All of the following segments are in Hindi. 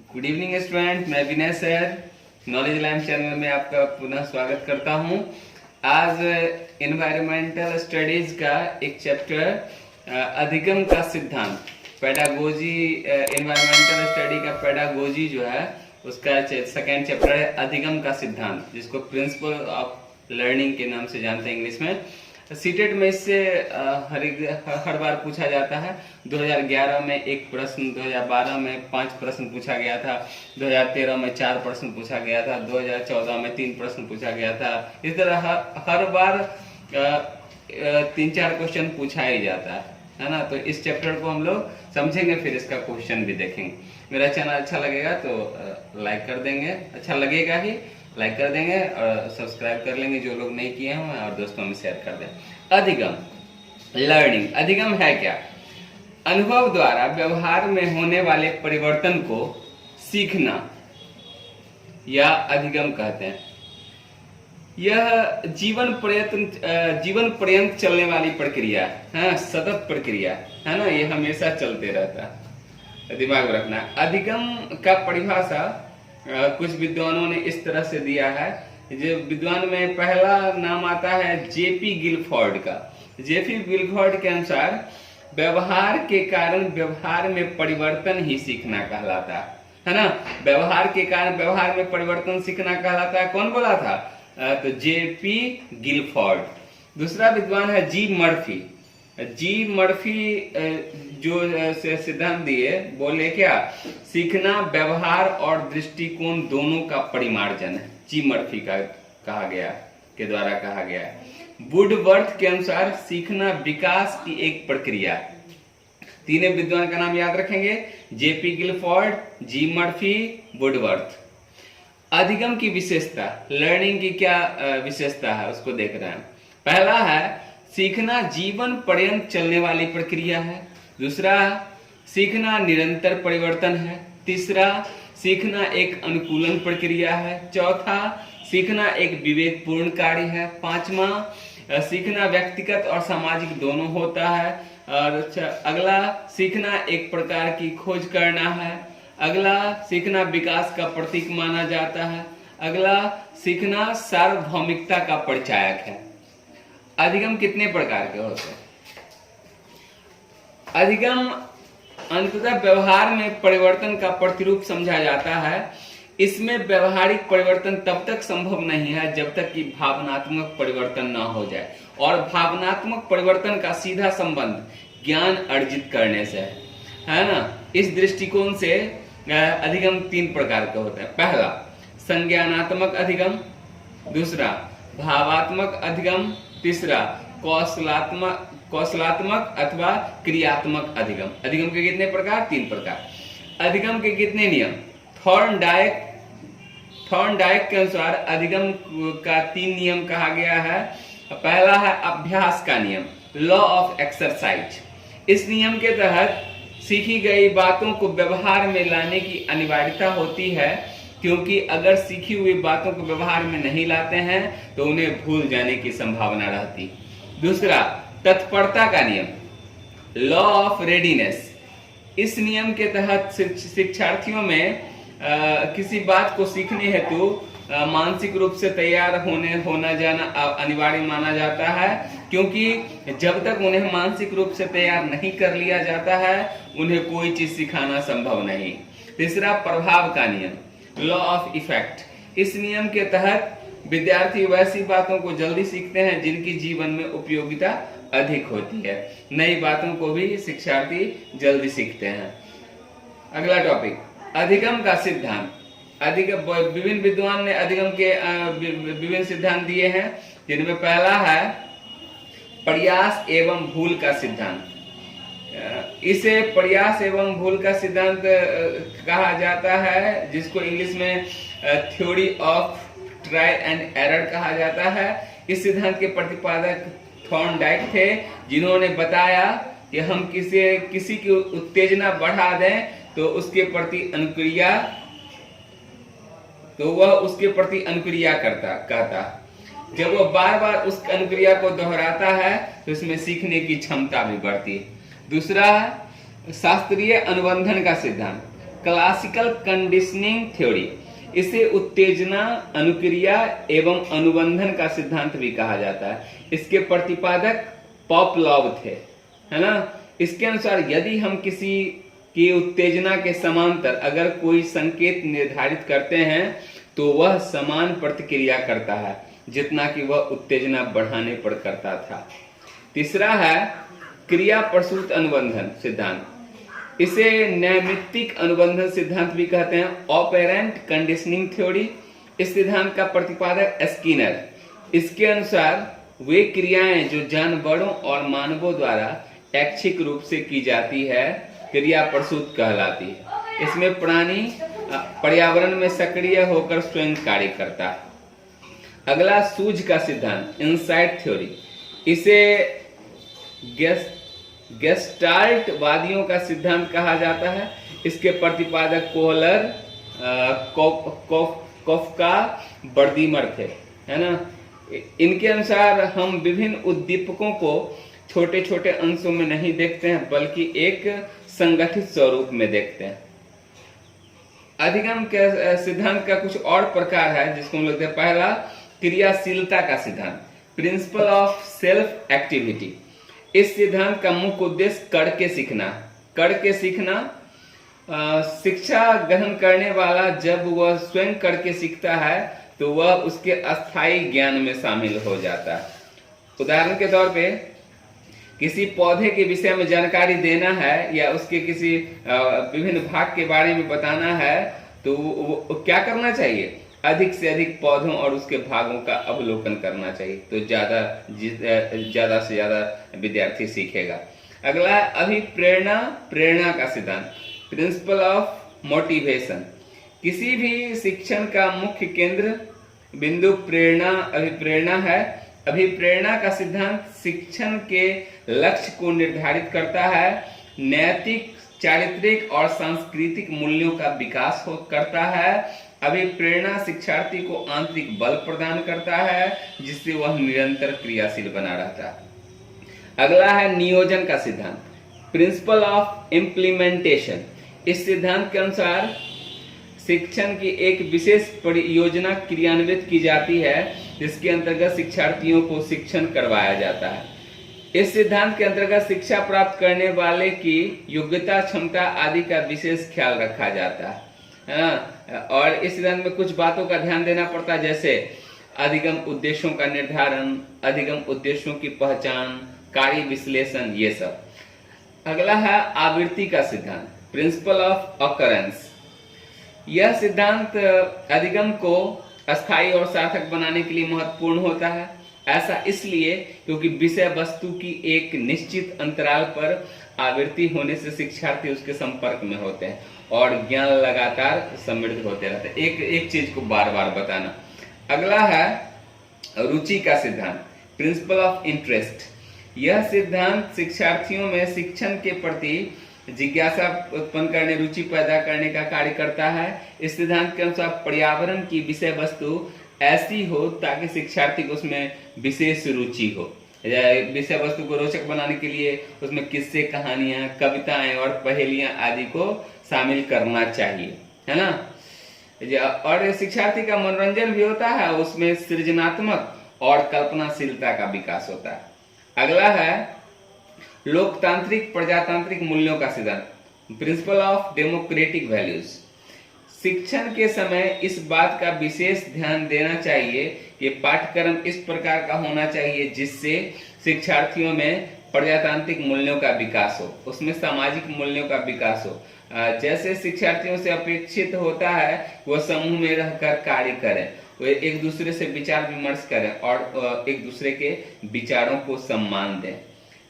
गुड इवनिंग स्टूडेंट, मैं विनय सर नॉलेज लैंड चैनल में आपका पुनः स्वागत करता हूं। आज एनवायरमेंटल स्टडीज का एक चैप्टर अधिगम का सिद्धांत, पेडागोजी, एनवायरमेंटल स्टडी का पेडागोजी जो है उसका सेकेंड चैप्टर है अधिगम का सिद्धांत, जिसको प्रिंसिपल ऑफ लर्निंग के नाम से जानते हैं इंग्लिश में। सीटेट में इससे हर बार पूछा जाता है। 2011 में एक प्रश्न, 2012 में 5 प्रश्न पूछा गया था, 2013 में 4 प्रश्न पूछा गया था, 2014 में 3 प्रश्न पूछा गया था। इस तरह हर बार 3-4 क्वेश्चन पूछा ही जाता है ना। तो इस चैप्टर को हम लोग समझेंगे, फिर इसका क्वेश्चन भी देखेंगे। मेरा चैनल अच्छा लगेगा तो लाइक कर देंगे, अच्छा लगेगा ही लाइक कर देंगे और सब्सक्राइब कर लेंगे जो लोग नहीं किए हैं, और दोस्तों में शेयर कर दें। अधिगम, लर्निंग। अधिगम है क्या? अनुभव द्वारा व्यवहार में होने वाले परिवर्तन को सीखना या अधिगम कहते हैं। यह जीवन पर्यंत चलने वाली प्रक्रिया है, सतत प्रक्रिया है ना, ये हमेशा चलते रहता है, दिमाग में रखना। अधिगम का परिभाषा कुछ विद्वानों ने इस तरह से दिया है। जो विद्वान में पहला नाम आता है जेपी गिलफोर्ड का। जेपी गिलफोर्ड के अनुसार व्यवहार के कारण व्यवहार में परिवर्तन ही सीखना कहलाता है ना। व्यवहार के कारण व्यवहार में परिवर्तन सीखना कहलाता है। कौन बोला था? तो जेपी गिलफोर्ड। दूसरा विद्वान है जी मर्फी। जी मर्फी जो सिद्धांत दिए, बोले क्या? सीखना व्यवहार और दृष्टिकोण दोनों का परिमार्जन है। जी मर्फी का के द्वारा कहा गया है। वुडवर्थ के अनुसार सीखना विकास की एक प्रक्रिया है। तीनों विद्वान का नाम याद रखेंगे, जेपी गिलफोर्ड, जी मर्फी, वुडवर्थ। अधिगम की विशेषता, लर्निंग की क्या विशेषता है उसको देख रहे हैं। पहला है सीखना जीवन पर्यंत चलने वाली प्रक्रिया है। दूसरा, सीखना निरंतर परिवर्तन है। तीसरा, सीखना एक अनुकूलन प्रक्रिया है। चौथा, सीखना एक विवेकपूर्ण कार्य है। पांचवा, सीखना व्यक्तिगत और सामाजिक दोनों होता है। और अगला, सीखना एक प्रकार की खोज करना है। अगला, सीखना विकास का प्रतीक माना जाता है। अगला, सीखना सार्वभौमिकता का परिचायक है। अधिगम कितने प्रकार के होते हैं? अधिगम अंततः व्यवहार में परिवर्तन का प्रतिरूप समझा जाता है। इसमें व्यवहारिक परिवर्तन तब तक संभव नहीं है जब तक कि भावनात्मक परिवर्तन न हो जाए, और भावनात्मक परिवर्तन का सीधा संबंध ज्ञान अर्जित करने से है ना। इस दृष्टिकोण से अधिगम 3 प्रकार के होते हैं। पहला, संज्ञानात्मक अधिगम। दूसरा, भावात्मक अधिगम। तीसरा, कौशलात्मक अथवा क्रियात्मक अधिगम। अधिगम के कितने प्रकार? 3 प्रकार। अधिगम के कितने नियम? थॉर्नडाइक के अनुसार अधिगम का 3 नियम कहा गया है। पहला है अभ्यास का नियम, लॉ ऑफ एक्सरसाइज। इस नियम के तहत सीखी गई बातों को व्यवहार में लाने की अनिवार्यता होती है, क्योंकि अगर सीखी हुई बातों को व्यवहार में नहीं लाते हैं तो उन्हें भूल जाने की संभावना रहती। दूसरा, तत्परता का नियम, लॉ ऑफ रेडीनेस। इस नियम के तहत शिक्षार्थियों में किसी बात को सीखने हेतु मानसिक रूप से तैयार होना जाना अनिवार्य माना जाता है, क्योंकि जब तक उन्हें मानसिक रूप से तैयार नहीं कर लिया जाता है उन्हें कोई चीज सिखाना संभव नहीं। तीसरा, प्रभाव का नियम, लॉ ऑफ इफेक्ट। इस नियम के तहत विद्यार्थी वैसी बातों को जल्दी सीखते हैं जिनकी जीवन में उपयोगिता अधिक होती है। नई बातों को भी शिक्षार्थी जल्दी सीखते हैं। अगला टॉपिक, अधिगम का सिद्धांत। विभिन्न विद्वान ने अधिगम के विभिन्न सिद्धांत दिए हैं, जिनमें पहला है प्रयास एवं भूल का सिद्धांत। इसे प्रयास एवं भूल का सिद्धांत कहा जाता है, जिसको इंग्लिश में theory of trial and error कहा जाता है। इस सिद्धांत के प्रतिपादक थॉर्नडाइक थे, जिन्होंने बताया कि हम किसी की उत्तेजना बढ़ा दें तो वह उसके प्रति अनुक्रिया कहता। जब वो बार बार उस अनुक्रिया को दोहराता है तो इसमें सीखने की क्षमता भी बढ़ती है। दूसरा, शास्त्रीय अनुबंधन का सिद्धांत। क्लासिकल कंडीशनिंग थ्योरी, इसे उत्तेजना, अनुक्रिया एवं अनुबंधन का सिद्धांत भी कहा जाता है। इसके प्रतिपादक पॉपलॉव थे, है ना। इसके अनुसार यदि हम किसी की उत्तेजना के समांतर अगर कोई संकेत निर्धारित करते हैं तो वह समान प्रतिक्रिया करता है जितना कि वह उत्तेजना बढ़ाने पर करता था। तीसरा है क्रिया प्रसूत अनुबंधन सिद्धांत, इसे नैमित्तिक अनुबंधन सिद्धांत भी कहते हैं, ऑपरेंट कंडीशनिंग थ्योरी। इस सिद्धांत का प्रतिपादक स्किनर। इसके अनुसार वे क्रियाएं जो जानवरों और मानवों द्वारा ऐच्छिक रूप से की जाती है क्रिया प्रसूत कहलाती है। इसमें प्राणी पर्यावरण में सक्रिय होकर स्वयं कार्य करता है। अगला सूझ का सिद्धांत, इनसाइट थ्योरी, इसे गेस्टाल्ट वादियों का सिद्धांत कहा जाता है। इसके प्रतिपादक कोहलर, कोफका, बर्दीमर थे, है ना। इनके अनुसार हम विभिन्न उद्दीपकों को छोटे छोटे अंशों में नहीं देखते हैं बल्कि एक संगठित स्वरूप में देखते हैं। अधिगम के सिद्धांत का कुछ और प्रकार है जिसको हम लोग देखते हैं। पहला क्रियाशीलता का सिद्धांत, प्रिंसिपल ऑफ सेल्फ एक्टिविटी। इस सिद्धांत का मुख्य उद्देश्य करके सीखना। शिक्षा ग्रहण करने वाला जब वह स्वयं करके सीखता है तो वह उसके अस्थायी ज्ञान में शामिल हो जाता है। उदाहरण के तौर पे किसी पौधे के विषय में जानकारी देना है या उसके किसी विभिन्न भाग के बारे में बताना है तो वो क्या करना चाहिए, अधिक से अधिक पौधों और उसके भागों का अवलोकन करना चाहिए, तो ज्यादा से ज्यादा विद्यार्थी सीखेगा। अगला है प्रेरणा का सिद्धांत, प्रिंसिपल ऑफ मोटिवेशन। किसी भी शिक्षण का मुख्य केंद्र बिंदु अभिप्रेरणा है। अभिप्रेरणा का सिद्धांत शिक्षण के लक्ष्य को निर्धारित करता है, नैतिक, चारित्रिक और सांस्कृतिक मूल्यों का विकास करता है। अभिप्रेरणा शिक्षार्थी को आंतरिक बल प्रदान करता है जिससे वह निरंतर क्रियाशील बना रहता है। अगला है नियोजन का सिद्धांत, प्रिंसिपल ऑफ इम्प्लीमेंटेशन। इस सिद्धांत के अनुसार शिक्षण की एक विशेष परियोजना क्रियान्वित की जाती है जिसके अंतर्गत शिक्षार्थियों को शिक्षण करवाया जाता है। इस सिद्धांत के अंतर्गत शिक्षा प्राप्त करने वाले की योग्यता, क्षमता आदि का विशेष ख्याल रखा जाता है। और इस सिद्धांत में कुछ बातों का ध्यान देना पड़ता है, जैसे अधिगम उद्देश्यों का निर्धारण, अधिगम उद्देश्यों की पहचान, कार्य विश्लेषण, ये सब। अगला है आवृत्ति का सिद्धांत, प्रिंसिपल ऑफ ऑकरेंस। यह सिद्धांत अधिगम को अस्थायी और सार्थक बनाने के लिए महत्वपूर्ण होता है। ऐसा इसलिए क्योंकि विषय वस्तु की एक निश्चित अंतराल पर आवृत्ति होने से शिक्षार्थी उसके संपर्क में होते हैं और ज्ञान लगातार समृद्ध होते रहते हैं, एक चीज को बार बार बताना। अगला है रुचि का सिद्धांत, प्रिंसिपल ऑफ इंटरेस्ट। यह सिद्धांत शिक्षार्थियों में शिक्षण के प्रति जिज्ञासा उत्पन्न करने, रुचि पैदा करने का कार्य करता है। इस सिद्धांत के अनुसार पर्यावरण की विषय वस्तु ऐसी हो ताकि शिक्षार्थी को उसमें विशेष रुचि हो। विषय वस्तु को रोचक बनाने के लिए उसमें किस्से, कहानियां, कविताएं और पहेलियां आदि को शामिल करना चाहिए, है ना। और शिक्षार्थी का मनोरंजन भी होता है, उसमें सृजनात्मक और कल्पनाशीलता का विकास होता है। अगला है लोकतांत्रिक प्रजातांत्रिक मूल्यों का सिद्धांत, प्रिंसिपल ऑफ डेमोक्रेटिक वैल्यूज। शिक्षण के समय इस बात का विशेष ध्यान देना चाहिए कि पाठ्यक्रम इस प्रकार का होना चाहिए जिससे शिक्षार्थियों में प्रजातांत्रिक मूल्यों का विकास हो, उसमें सामाजिक मूल्यों का विकास हो। जैसे शिक्षार्थियों से अपेक्षित होता है वह समूह में रहकर कार्य करें, वे एक दूसरे से विचार विमर्श करें और एक दूसरे के विचारों को सम्मान दें।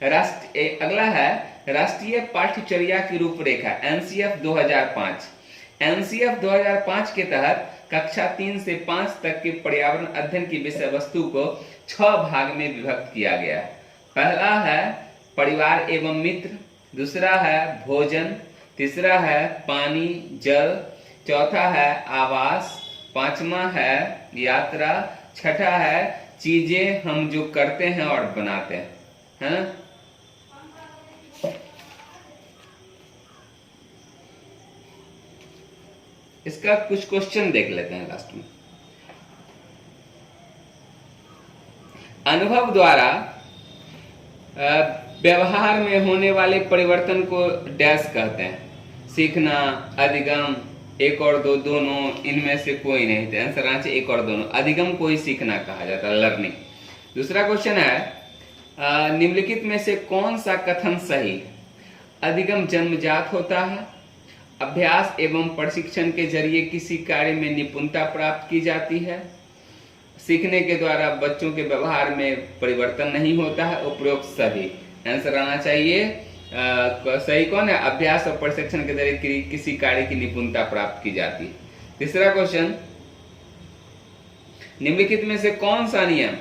अगला है राष्ट्रीय पाठ्यचर्या की रूपरेखा, एनसीएफ 2005। एनसीएफ 2005 के तहत कक्षा 3 से 5 तक के पर्यावरण अध्ययन की विषय वस्तु को 6 भाग में विभक्त किया गया है। पहला है परिवार एवं मित्र, दूसरा है भोजन, तीसरा है पानी जल, चौथा है आवास, पांचवा है यात्रा, छठा है चीजें हम जो करते हैं और बनाते हैं, है ना। इसका कुछ क्वेश्चन देख लेते हैं लास्ट में। अनुभव द्वारा व्यवहार में होने वाले परिवर्तन को डैश कहते हैं। सीखना, अधिगम, एक और दो, दोनों, इनमें से कोई नहीं। तो आंसर आना चाहिए एक और दोनों। अधिगम को ही सीखना कहा जाता है, लर्निंग। दूसरा क्वेश्चन है निम्नलिखित में से कौन सा कथन सही? अधिगम जन्मजात होता है, अभ्यास एवं प्रशिक्षण के जरिए किसी कार्य में निपुणता प्राप्त की जाती है, सीखने के द्वारा बच्चों के व्यवहार में परिवर्तन नहीं होता है, उपरोक्त सभी। आंसर आना चाहिए सही कौन है? अभ्यास और प्रशिक्षण के जरिए किसी कार्य की निपुणता प्राप्त की जाती है। तीसरा क्वेश्चन, निम्नलिखित में से कौन सा नियम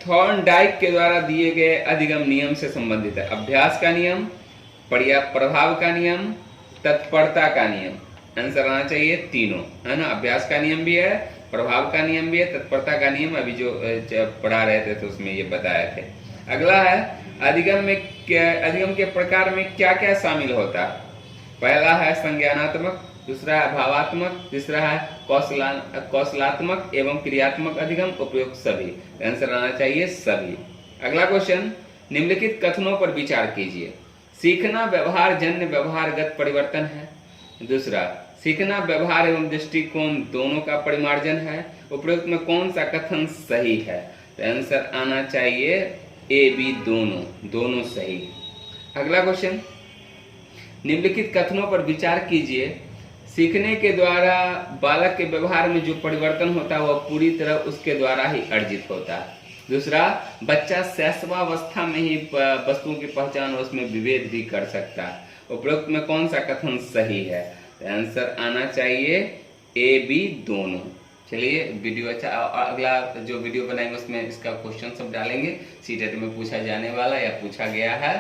थॉर्नडाइक के द्वारा दिए गए अधिगम नियम से संबंधित है? अभ्यास का नियम, प्रभाव का नियम, तत्परता का नियम। आंसर आना चाहिए तीनों, है ना। अभ्यास का नियम भी है, प्रभाव का नियम भी है, तत्परता का नियम अभी जो पढ़ा रहे थे तो उसमें ये बताए थे। अगला है अधिगम के प्रकार में क्या क्या शामिल होता है? पहला है संज्ञानात्मक, दूसरा है भावात्मक, तीसरा है कौशलात्मक एवं क्रियात्मक अधिगम, उपयुक्त सभी। आंसर आना चाहिए सभी। अगला क्वेश्चन, निम्नलिखित कथनों पर विचार कीजिए। सीखना व्यवहार जन्य व्यवहारगत परिवर्तन है। दूसरा, सीखना व्यवहार एवं दृष्टिकोण दोनों का परिमार्जन है। उपरोक्त में कौन सा कथन सही है? तो आंसर आना चाहिए ए बी, दोनों सही। अगला क्वेश्चन, निम्नलिखित कथनों पर विचार कीजिए। सीखने के द्वारा बालक के व्यवहार में जो परिवर्तन होता है वह पूरी तरह उसके द्वारा ही अर्जित होता है। दूसरा, बच्चा शैशवावस्था में ही वस्तुओं की पहचान और उसमें विभेद भी कर सकता है। उपरोक्त में कौन सा कथन सही है? आंसर आना चाहिए ए बी, दोनों। चलिए, वीडियो अच्छा, अगला जो वीडियो बनाएंगे उसमें इसका क्वेश्चन सब डालेंगे। सीटेट में पूछा जाने वाला या पूछा गया है,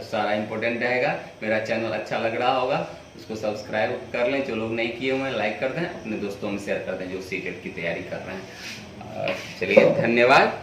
सारा इंपॉर्टेंट रहेगा। मेरा चैनल अच्छा लग रहा होगा, उसको सब्सक्राइब कर लें। जो लोग नहीं किए हुए हैं लाइक कर दें, अपने दोस्तों में शेयर कर दें जो सीटेट की तैयारी कर रहे हैं। चलिए, धन्यवाद।